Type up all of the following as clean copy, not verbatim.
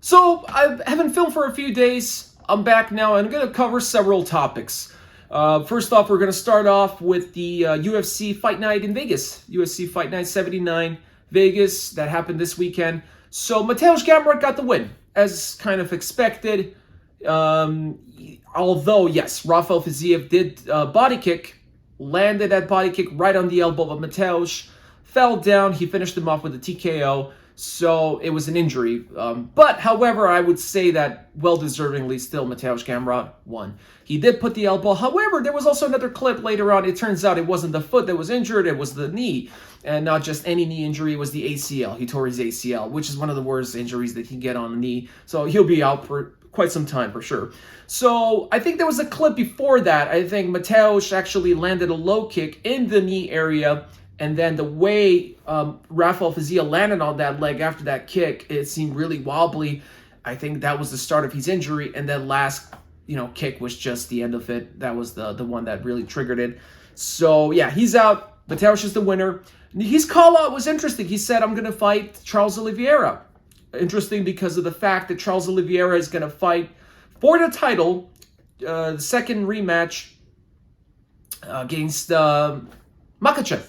So I haven't filmed for a few days. I'm back now and I'm going to cover several topics. First off, we're going to start off with the UFC Fight Night in Vegas. UFC Fight Night 79 Vegas that happened this weekend. So Mateusz Gamrot got the win, as kind of expected. Although, yes, Rafael Fiziev did body kick, landed that body kick right on the elbow of Mateusz, fell down. He finished him off with a TKO. So it was an injury. But, however, I would say that well-deservingly still Mateusz Gamrot won. He did put the elbow. However, there was also another clip later on. It turns out it wasn't the foot that was injured. It was the knee. And not just any knee injury. It was the ACL. He tore his ACL, which is one of the worst injuries that he can get on the knee. So he'll be out for quite some time for sure. So I think there was a clip before that. I think Mateusz actually landed a low kick in the knee area. And then the way Rafael Fiziev landed on that leg after that kick, it seemed really wobbly. I think that was the start of his injury. And that last, kick was just the end of it. That was the one that really triggered it. So, yeah, he's out. Mateusz is the winner. His call-out was interesting. He said, I'm going to fight Charles Oliveira. Interesting because of the fact that Charles Oliveira is going to fight for the title, the second rematch against Makhachev.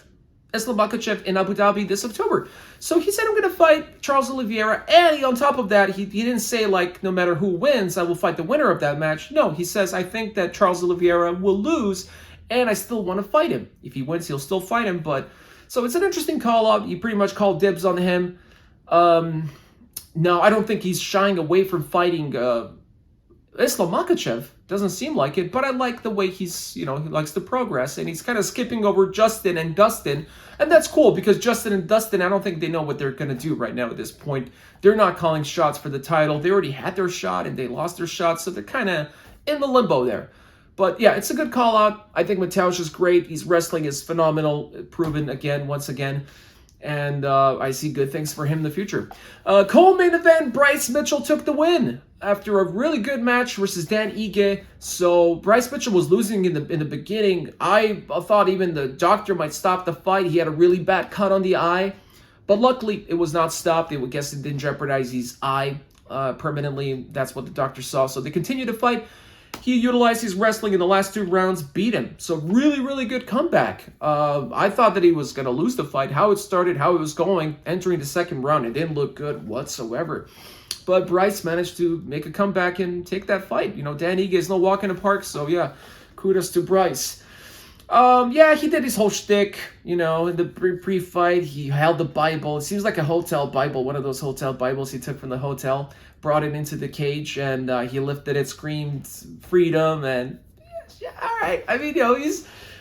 Islam Makhachev in Abu Dhabi this October. So he said, I'm going to fight Charles Oliveira. And on top of that, he didn't say, no matter who wins, I will fight the winner of that match. No, he says, I think that Charles Oliveira will lose, and I still want to fight him. If he wins, he'll still fight him. So it's an interesting call-out. You pretty much called dibs on him. No, I don't think he's shying away from fighting Islam Makhachev. Doesn't seem like it, but I like the way he's, he likes to progress, and he's kind of skipping over Justin and Dustin, and that's cool because Justin and Dustin, I don't think they know what they're going to do right now at this point. They're not calling shots for the title. They already had their shot, and they lost their shot, so they're kind of in the limbo there. But yeah, it's a good call-out. I think Mateusz is great. His wrestling is phenomenal, proven once again. And I see good things for him in the future. Co-main event, Bryce Mitchell took the win after a really good match versus Dan Ige. So Bryce Mitchell was losing in the beginning. I thought even the doctor might stop the fight. He had a really bad cut on the eye. But luckily, it was not stopped. I would guess it didn't jeopardize his eye permanently. That's what the doctor saw. So they continued to fight. He utilized his wrestling in the last 2 rounds, beat him. So really, really good comeback. I thought that he was going to lose the fight. How it started, how it was going, entering the second round, it didn't look good whatsoever. But Bryce managed to make a comeback and take that fight. Dan Ige is no walk in the park, so yeah, kudos to Bryce. Yeah, he did his whole shtick, in the pre-fight. He held the Bible. It seems like a hotel Bible, one of those hotel Bibles he took from the hotel. Brought it into the cage, and he lifted it, screamed freedom, and yeah, all right. I mean,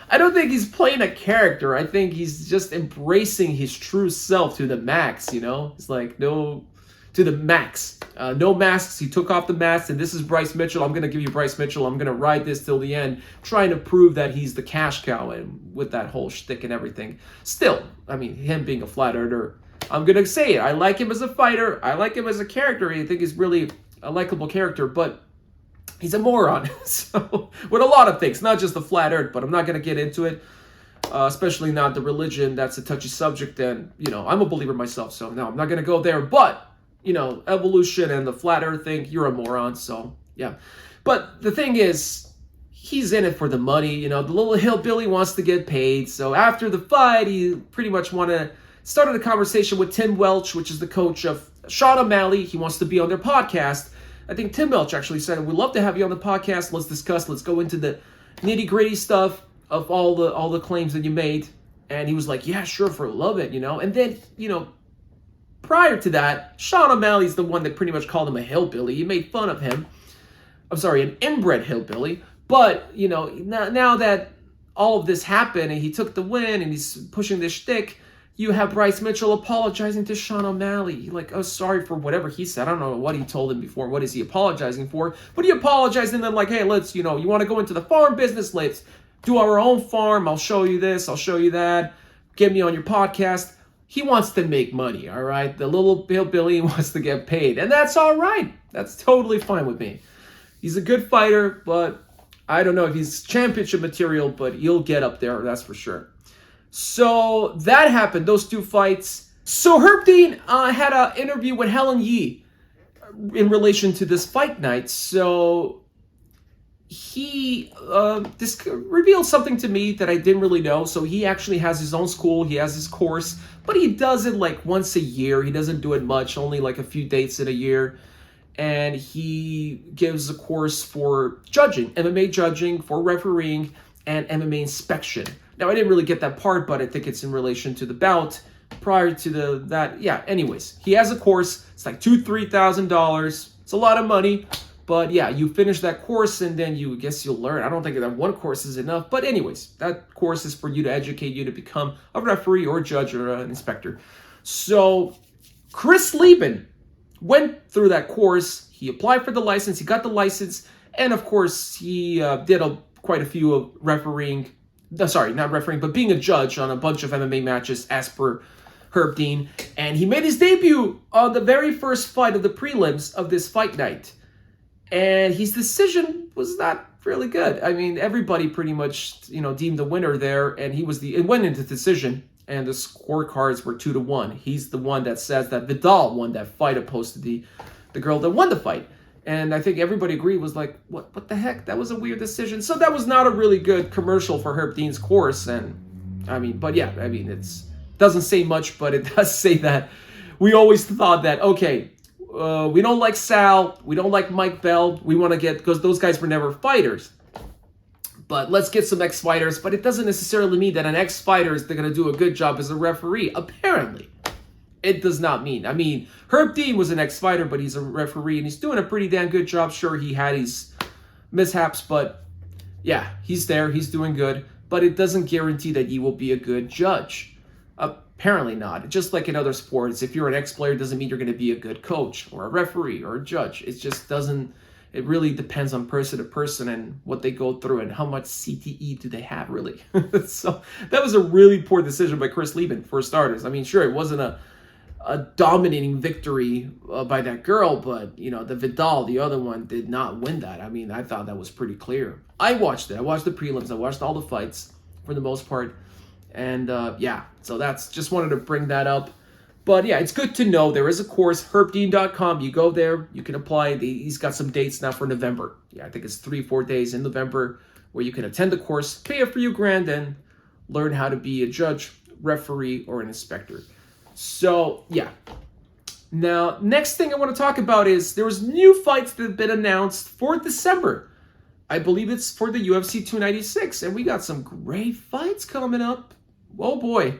I don't think he's playing a character. I think he's just embracing his true self to the max, It's like, no, to the max. No masks. He took off the mask, and this is Bryce Mitchell. I'm going to give you Bryce Mitchell. I'm going to ride this till the end, trying to prove that he's the cash cow, and with that whole shtick and everything. Still, I mean, him being a flat earther, I'm going to say it. I like him as a fighter. I like him as a character. I think he's really a likable character, but he's a moron. So, with a lot of things, not just the flat earth, but I'm not going to get into it, especially not the religion. That's a touchy subject, and, I'm a believer myself, so no, I'm not going to go there. But, evolution and the flat earth thing, you're a moron, so, yeah. But the thing is, he's in it for the money. The little hillbilly wants to get paid, so after the fight, he pretty much started a conversation with Tim Welch, which is the coach of Sean O'Malley. He wants to be on their podcast. I think Tim Welch actually said, we'd love to have you on the podcast. Let's go into the nitty-gritty stuff of all the claims that you made. And he was like, yeah, sure, love it, And then, prior to that, Sean O'Malley's the one that pretty much called him a hillbilly. He made fun of him. I'm sorry, an inbred hillbilly. But, now that all of this happened and he took the win and he's pushing this shtick, you have Bryce Mitchell apologizing to Sean O'Malley. Like, oh, sorry for whatever he said. I don't know what he told him before. What is he apologizing for? But he apologized and then hey, let's, you want to go into the farm business? Let's do our own farm. I'll show you this. I'll show you that. Get me on your podcast. He wants to make money, all right? The little hillbilly wants to get paid. And that's all right. That's totally fine with me. He's a good fighter, but I don't know if he's championship material, but he'll get up there, that's for sure. So that happened, those 2 fights. So Herb Dean had an interview with Helen Yee. in relation to this fight night. So he revealed something to me that I didn't really know. So he actually has his own school. He has his course, but he does it like once a year. He doesn't do it much, only like a few dates in a year. And he gives a course for judging, MMA judging, for refereeing, and MMA inspection. Now, I didn't really get that part, but I think it's in relation to the bout prior to that. Yeah, anyways, he has a course. It's like $2,000-$3,000. It's a lot of money. But yeah, you finish that course and then I guess you'll learn. I don't think that one course is enough. But anyways, that course is for you to educate you to become a referee or a judge or an inspector. So Chris Lieben went through that course. He applied for the license. He got the license. And of course, he did quite a few of refereeing. Sorry, not refereeing, but being a judge on a bunch of MMA matches as per Herb Dean. And he made his debut on the very first fight of the prelims of this fight night. And his decision was not really good. I mean, everybody pretty much, deemed the winner there, and it went into decision, and the scorecards were 2-1. He's the one that says that Vidal won that fight opposed to the girl that won the fight. And I think everybody agreed, was like, what the heck? That was a weird decision. So that was not a really good commercial for Herb Dean's course. And it doesn't say much, but it does say that we always thought that, okay, we don't like Sal, we don't like Mike Bell, we want to get, because those guys were never fighters. But let's get some ex-fighters, but it doesn't necessarily mean that an ex-fighter is going to do a good job as a referee. Apparently, it does not mean. I mean, Herb Dean was an ex-fighter, but he's a referee, and he's doing a pretty damn good job. Sure, he had his mishaps, but yeah, he's there, he's doing good, but it doesn't guarantee that he will be a good judge. Apparently not. Just like in other sports, if you're an ex-player, it doesn't mean you're going to be a good coach or a referee or a judge. It just doesn't. It really depends on person to person and what they go through and how much CTE do they have, really. So that was a really poor decision by Chris Lieben, for starters. I mean, sure, it wasn't a dominating victory by that girl, but, the Vidal, the other one, did not win that. I mean, I thought that was pretty clear. I watched it. I watched the prelims. I watched all the fights for the most part. And so that's, just wanted to bring that up. But yeah, it's good to know there is a course, herbdean.com. You go there, you can apply. He's got some dates now for November. Yeah, I think it's 3-4 days in November where you can attend the course, pay a few grand, and learn how to be a judge, referee, or an inspector. So yeah. Now, next thing I want to talk about is there was new fights that have been announced for December. I believe it's for the UFC 296, and we got some great fights coming up. Oh boy.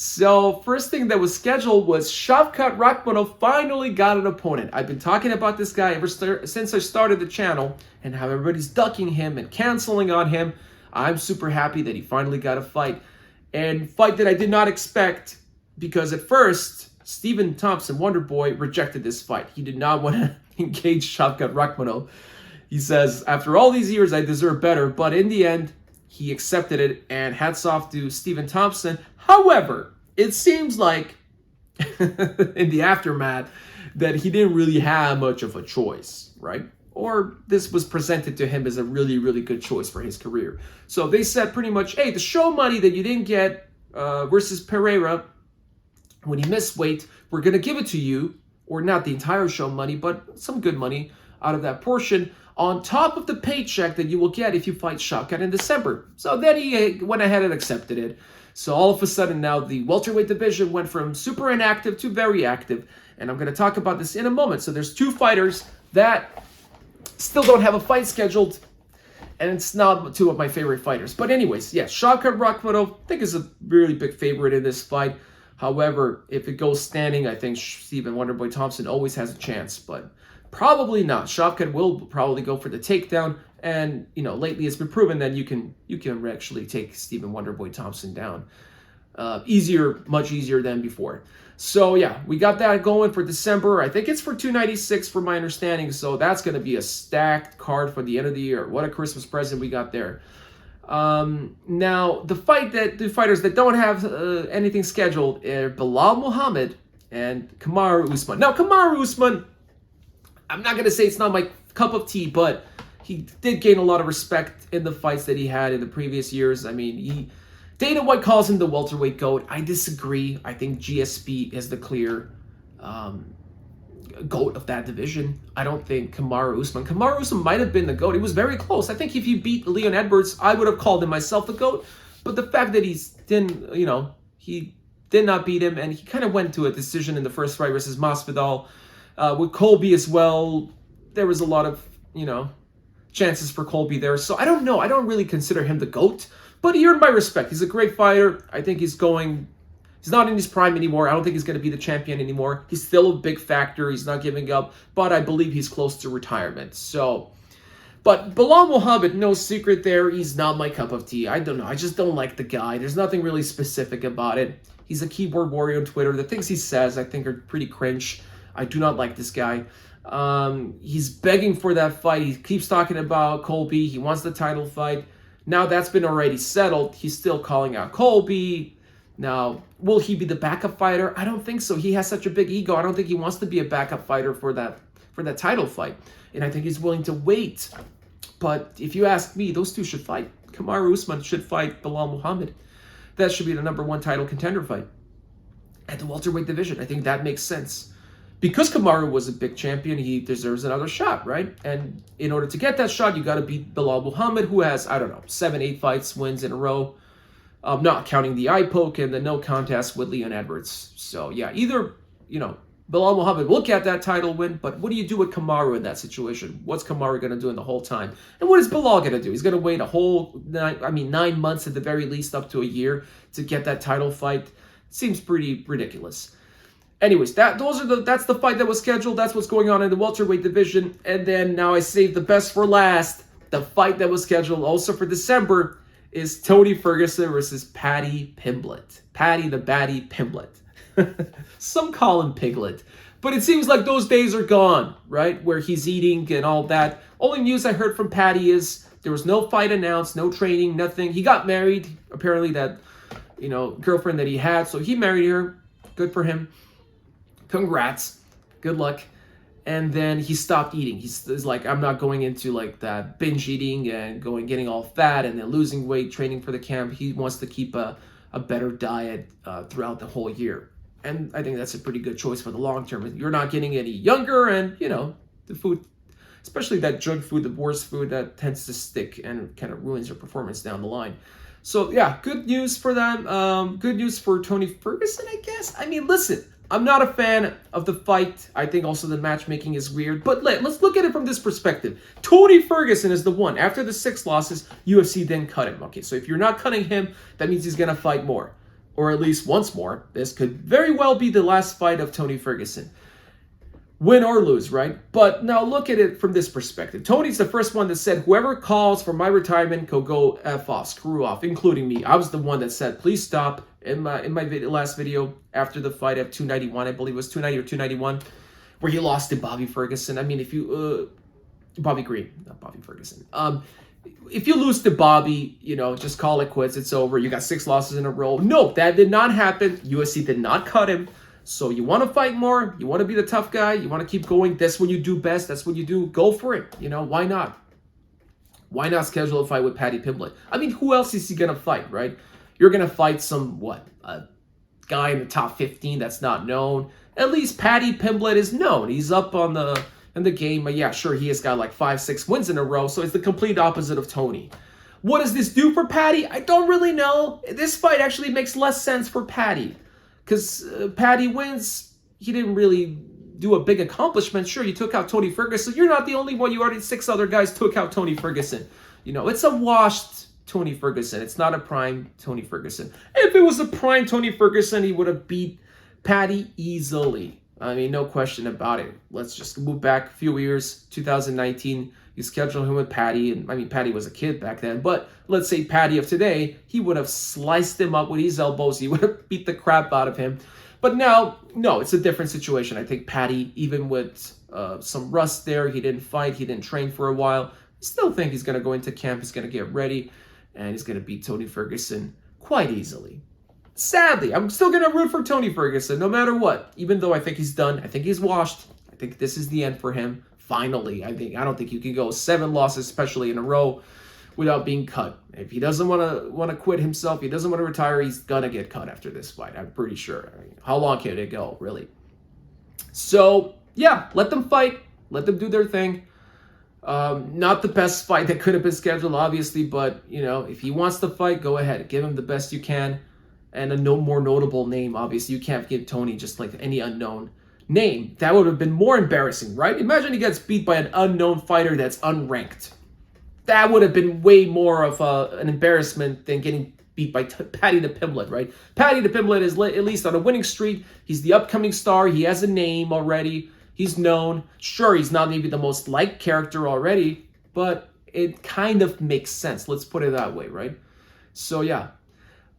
So first thing that was scheduled was Shavkat Rakhmonov finally got an opponent. I've been talking about this guy since I started the channel and how everybody's ducking him and canceling on him. I'm super happy that he finally got a fight. And fight that I did not expect, because at first, Stephen Thompson, Wonderboy, rejected this fight. He did not want to engage Shavkat Rakhmonov. He says, after all these years, I deserve better. But in the end, he accepted it, and hats off to Stephen Thompson. However, it seems like in the aftermath that he didn't really have much of a choice, right? Or this was presented to him as a really, really good choice for his career. So they said pretty much, hey, the show money that you didn't get versus Pereira when he missed weight, we're going to give it to you, or not the entire show money, but some good money out of that portion, on top of the paycheck that you will get if you fight Shavkat in December. So then he went ahead and accepted it. So all of a sudden now the welterweight division went from super inactive to very active. And I'm going to talk about this in a moment. So there's two fighters that still don't have a fight scheduled. And it's not two of my favorite fighters. But anyways, yes, Shavkat Rakhmonov, I think, is a really big favorite in this fight. However, if it goes standing, I think Stephen Wonderboy Thompson always has a chance. But probably not. Shavkat will probably go for the takedown. And, lately it's been proven that you can actually take Stephen Wonderboy Thompson down. Much easier than before. So, yeah, we got that going for December. I think it's for 296 from my understanding. So that's going to be a stacked card for the end of the year. What a Christmas present we got there. Now, the fighters that don't have anything scheduled are Bilal Muhammad and Kamaru Usman. Now, Kamaru Usman, I'm not going to say it's not my cup of tea, but he did gain a lot of respect in the fights that he had in the previous years. I mean, Dana White calls him the welterweight GOAT. I disagree. I think GSP is the clear GOAT of that division. I don't think Kamaru Usman might have been the GOAT. It was very close. I think if he beat Leon Edwards, I would have called him myself the GOAT. But the fact that he did not beat him, and he kind of went to a decision in the first fight versus Masvidal. With Colby as well, there was a lot of, chances for Colby there. So I don't know. I don't really consider him the GOAT, but he earned my respect. He's a great fighter. I think he's not in his prime anymore. I don't think he's going to be the champion anymore. He's still a big factor. He's not giving up, but I believe he's close to retirement. So, but Belal Muhammad, no secret there. He's not my cup of tea. I don't know. I just don't like the guy. There's nothing really specific about it. He's a keyboard warrior on Twitter. The things he says, I think, are pretty cringe. I do not like this guy. He's begging for that fight. He keeps talking about Colby. He wants the title fight. Now that's been already settled. He's still calling out Colby. Now, will he be the backup fighter? I don't think so. He has such a big ego. I don't think he wants to be a backup fighter for that title fight. And I think he's willing to wait. But if you ask me, those two should fight. Kamaru Usman should fight Belal Muhammad. That should be the #1 title contender fight at the welterweight division. I think that makes sense. Because Kamaru was a big champion, he deserves another shot, right? And in order to get that shot, you got to beat Belal Muhammad, who has, 7, 8 fights, wins in a row. Not counting the eye poke and the no contest with Leon Edwards. So, yeah, either, Belal Muhammad will get that title win, but what do you do with Kamaru in that situation? What's Kamaru going to do in the whole time? And what is Belal going to do? He's going to wait a whole 9 months at the very least, up to a year, to get that title fight. Seems pretty ridiculous. Anyways, that's the fight that was scheduled. That's what's going on in the welterweight division. And then now I saved the best for last. The fight that was scheduled also for December is Tony Ferguson versus Paddy Pimblet. Paddy the Baddy Pimblet. Some call him Piglet. But it seems like those days are gone, right? Where he's eating and all that. Only news I heard from Paddy is there was no fight announced, no training, nothing. He got married, apparently that, girlfriend that he had. So he married her. Good for him. Congrats. Good luck. And then he stopped eating. He's like, I'm not going into like that binge eating and getting all fat and then losing weight, training for the camp. He wants to keep a better diet throughout the whole year. And I think that's a pretty good choice for the long term. You're not getting any younger, and the food, especially that junk food, the worst food, that tends to stick and kind of ruins your performance down the line. So yeah, good news for them. Good news for Tony Ferguson, I guess. I mean, listen, I'm not a fan of the fight. I think also the matchmaking is weird. But let's look at it from this perspective. Tony Ferguson is the one. After the 6 losses, UFC then cut him. Okay, so if you're not cutting him, that means he's going to fight more. Or at least once more. This could very well be the last fight of Tony Ferguson. Win or lose, right? But now look at it from this perspective. Tony's the first one that said, whoever calls for my retirement could go F off, screw off, including me. I was the one that said, please stop. In my last video after the fight at 291, I believe it was 290 or 291, where he lost to Bobby Ferguson. I mean, if you... Bobby Green, not Bobby Ferguson. If you lose to Bobby, just call it quits. It's over. You got 6 losses in a row. No, that did not happen. UFC did not cut him. So you want to fight more. You want to be the tough guy. You want to keep going. That's what you do best. That's what you do. Go for it. Why not? Why not schedule a fight with Paddy Pimblet? I mean, who else is he going to fight, right? You're going to fight a guy in the top 15 that's not known. At least Paddy Pimblet is known. He's up in the game. But yeah, sure, he has got like 5, 6 wins in a row. So it's the complete opposite of Tony. What does this do for Paddy? I don't really know. This fight actually makes less sense for Paddy. Because Paddy wins, he didn't really do a big accomplishment. Sure, you took out Tony Ferguson. You're not the only one. You already 6 other guys took out Tony Ferguson. It's a washed Tony Ferguson. It's not a prime Tony Ferguson. If it was a prime Tony Ferguson, he would have beat Paddy easily. I mean, no question about it. Let's just move back a few years. 2019, you schedule him with Paddy. And I mean, Paddy was a kid back then. But let's say Paddy of today, he would have sliced him up with his elbows. He would have beat the crap out of him. But now, no, it's a different situation. I think Paddy, even with some rust there, he didn't fight. He didn't train for a while. I still think he's going to go into camp. He's going to get ready. And he's going to beat Tony Ferguson quite easily. Sadly, I'm still going to root for Tony Ferguson no matter what. Even though I think he's done. I think he's washed. I think this is the end for him. Finally, I don't think you can go 7 losses, especially in a row, without being cut. If he doesn't want to quit himself, he doesn't want to retire, he's going to get cut after this fight. I'm pretty sure. I mean, how long can it go, really? So, yeah, let them fight. Let them do their thing. Not the best fight that could have been scheduled, obviously, but, you know, if he wants to fight, go ahead. Give him the best you can. And a no more notable name, obviously. You can't give Tony just like any unknown name. That would have been more embarrassing, right? Imagine he gets beat by an unknown fighter that's unranked. That would have been way more of an embarrassment than getting beat by Paddy the Pimblet, right? Paddy the Pimblet is at least on a winning streak. He's the upcoming star. He has a name already. He's known. Sure, he's not maybe the most liked character already, but it kind of makes sense. Let's put it that way, right? So, yeah.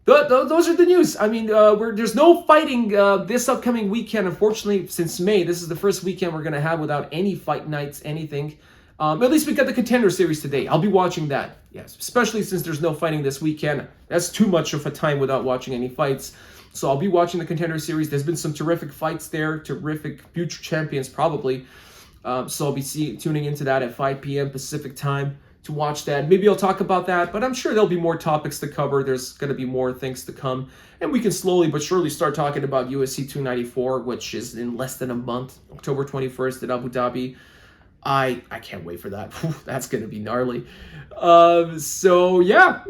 Those are the news. I mean, there's no fighting this upcoming weekend. Unfortunately, since May, this is the first weekend we're going to have without any fight nights, anything. At least we got the Contender Series today. I'll be watching that. Yes, especially since there's no fighting this weekend. That's too much of a time without watching any fights. So I'll be watching the Contender Series. There's been some terrific fights there, terrific future champions probably. So I'll be tuning into that at 5 p.m. Pacific time to watch that. Maybe I'll talk about that, but I'm sure there'll be more topics to cover. There's going to be more things to come. And we can slowly but surely start talking about UFC 294, which is in less than a month, October 21st at Abu Dhabi. I can't wait for that. That's going to be gnarly. So yeah,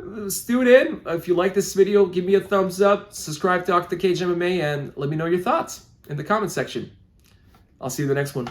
tune in. If you like this video, give me a thumbs up, subscribe to Octacage MMA, and let me know your thoughts in the comment section. I'll see you in the next one.